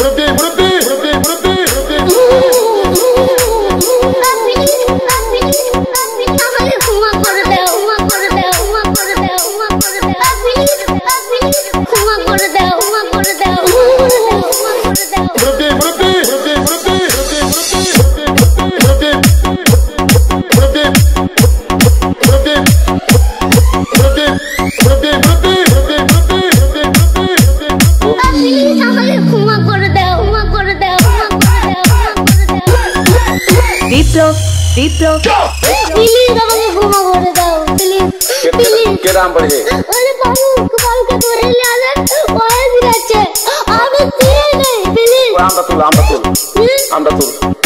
Deep please আমাকে ক্ষমা করে দাও প্লিজ প্লিজ কে নাম পড়ে আরে বাবু কালকে ধরে নিয়ে আসেন ওই দিচ্ছে আমি চিনি নেই প্লিজ আমরা তুল